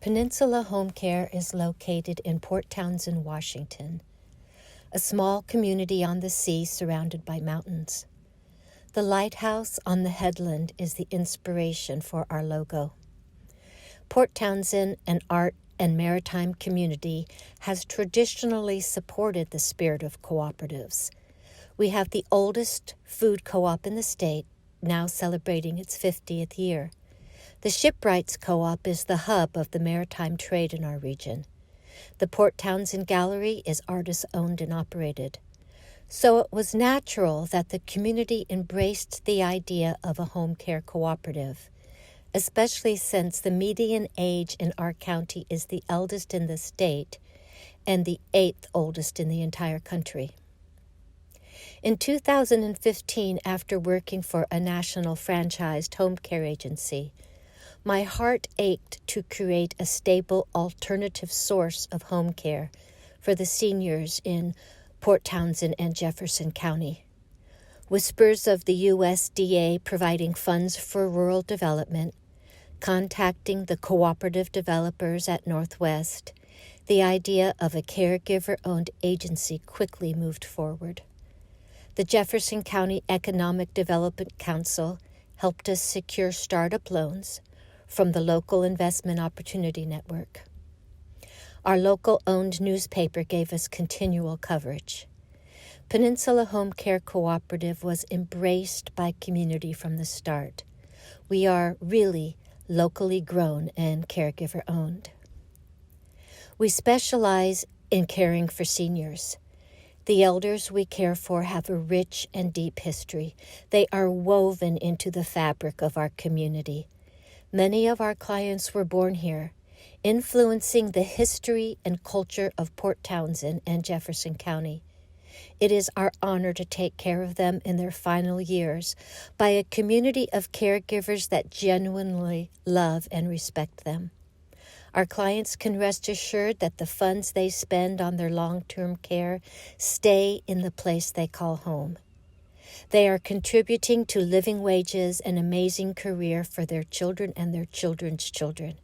Peninsula Home Care is located in Port Townsend, Washington, a small community on the sea surrounded by mountains. The lighthouse on the headland is the inspiration for our logo. Port Townsend, an art and maritime community, has traditionally supported the spirit of cooperatives. We have the oldest food co-op in the state, now celebrating its 50th year. The Shipwrights Co-op is the hub of the maritime trade in our region. The Port Townsend Gallery is artist-owned and operated. So it was natural that the community embraced the idea of a home care cooperative, especially since the median age in our county is the eldest in the state and the 8th oldest in the entire country. In 2015, after working for a national franchised home care agency, my heart ached to create a stable alternative source of home care for the seniors in Port Townsend and Jefferson County. Whispers of the USDA providing funds for rural development, contacting the cooperative developers at Northwest, the idea of a caregiver-owned agency quickly moved forward. The Jefferson County Economic Development Council helped us secure startup loans from the local Investment Opportunity Network. Our local-owned newspaper gave us continual coverage. Peninsula Home Care Cooperative was embraced by community from the start. We are really locally grown and caregiver-owned. We specialize in caring for seniors. The elders we care for have a rich and deep history. They are woven into the fabric of our community. Many of our clients were born here, influencing the history and culture of Port Townsend and Jefferson County. It is our honor to take care of them in their final years by a community of caregivers that genuinely love and respect them. Our clients can rest assured that the funds they spend on their long-term care stay in the place they call home. They are contributing to living wages and amazing career for their children and their children's children.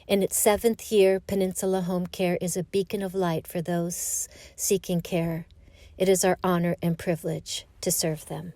In its 7th year, Peninsula Home Care is a beacon of light for those seeking care. It is our honor and privilege to serve them.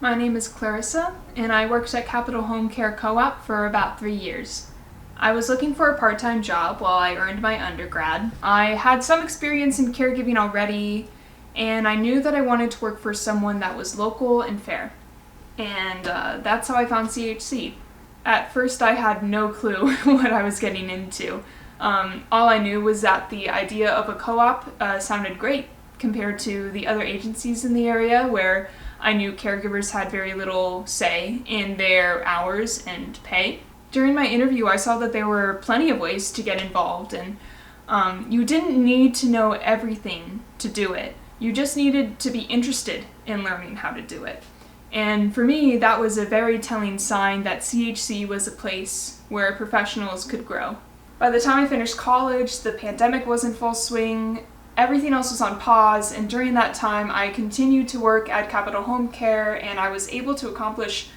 My name is Clarissa, and I worked at Capital Home Care Co-op for about 3 years. I was looking for a part-time job while I earned my undergrad. I had some experience in caregiving already, and I knew that I wanted to work for someone that was local and fair. And that's how I found CHC. At first, I had no clue what I was getting into. All I knew was that the idea of a co-op sounded great compared to the other agencies in the area where I knew caregivers had very little say in their hours and pay. During my interview, I saw that there were plenty of ways to get involved, and you didn't need to know everything to do it. You just needed to be interested in learning how to do it. And for me, that was a very telling sign that CHC was a place where professionals could grow. By the time I finished college, the pandemic was in full swing, everything else was on pause, and during that time I continued to work at Capital Home Care, and I was able to accomplish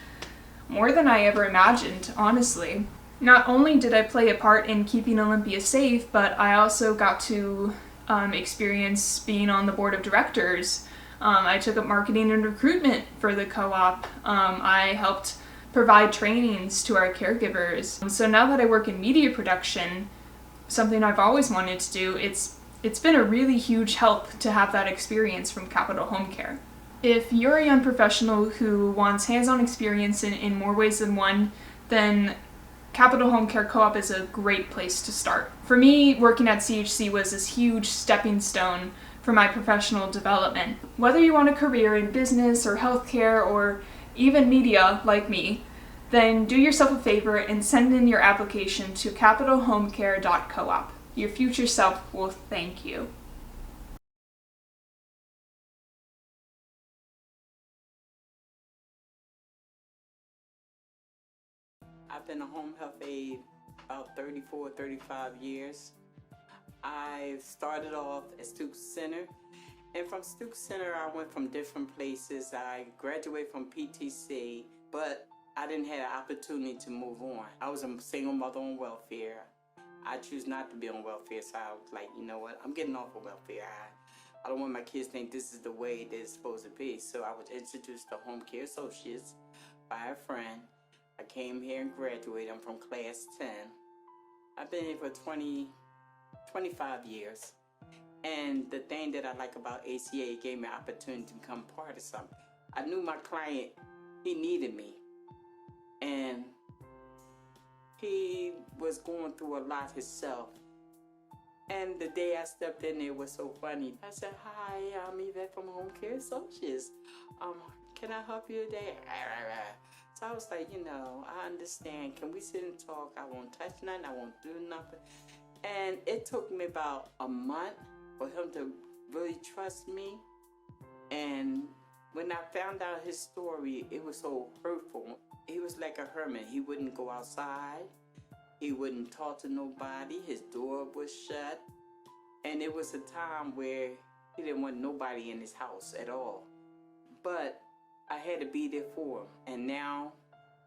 more than I ever imagined, honestly. Not only did I play a part in keeping Olympia safe, but I also got to experience being on the board of directors. I took up marketing and recruitment for the co-op. I helped provide trainings to our caregivers. So now that I work in media production, something I've always wanted to do, it's been a really huge help to have that experience from Capital Home Care. If you're a young professional who wants hands-on experience in more ways than one, then Capital Home Care Co-op is a great place to start. For me, working at CHC was this huge stepping stone for my professional development. Whether you want a career in business or healthcare or even media like me, then do yourself a favor and send in your application to capitalhomecare.coop. Your future self will thank you. I've been a home health aide about 34, 35 years. I started off at Stooks Center, and from Stooks Center I went from different places. I graduated from PTC, but I didn't have an opportunity to move on. I was a single mother on welfare. I choose not to be on welfare, so I was like, you know what, I'm getting off of welfare. I don't want my kids to think this is the way that it's supposed to be. So I was introduced to Home Care Associates by a friend. I came here and graduated. I'm from class 10. I've been here for 25 years. And the thing that I like about ACA, it gave me an opportunity to become part of something. I knew my client, he needed me. And he was going through a lot himself. And the day I stepped in there was so funny. I said, hi, I'm Yvette from Home Care Associates. Can I help you today? So I was like, I understand. Can we sit and talk? I won't touch nothing. I won't do nothing. And it took me about a month for him to really trust me. And when I found out his story, it was so hurtful. He was like a hermit. He wouldn't go outside. He wouldn't talk to nobody. His door was shut. And it was a time where he didn't want nobody in his house at all. But I had to be there for him. And now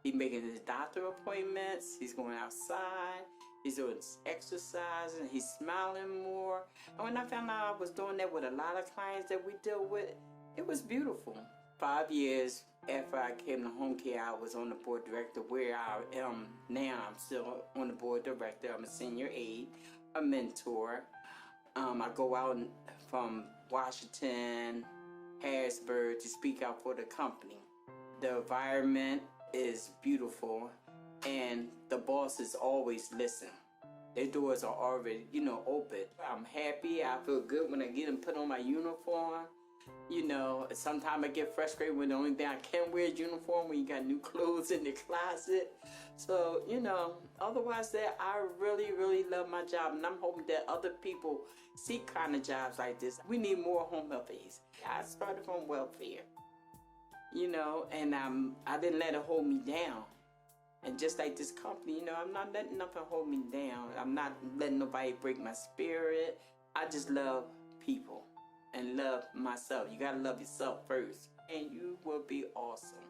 he's making his doctor appointments. He's going outside. He's doing exercising. He's smiling more. And when I found out I was doing that with a lot of clients that we deal with, it was beautiful. 5 years after I came to home care, I was on the board director where I am now. I'm still on the board director. I'm a senior aide, a mentor. I go out from Washington, Harrisburg to speak out for the company. The environment is beautiful, and the bosses always listen. Their doors are already, open. I'm happy. I feel good when I get and put on my uniform. Sometimes I get frustrated when the only thing I can wear is uniform when you got new clothes in the closet. So, otherwise that I really, really love my job, and I'm hoping that other people see kind of jobs like this. We need more home health aides. I started from welfare, and I didn't let it hold me down. And just like this company, I'm not letting nothing hold me down. I'm not letting nobody break my spirit. I just love people and love myself. You gotta love yourself first, and you will be awesome.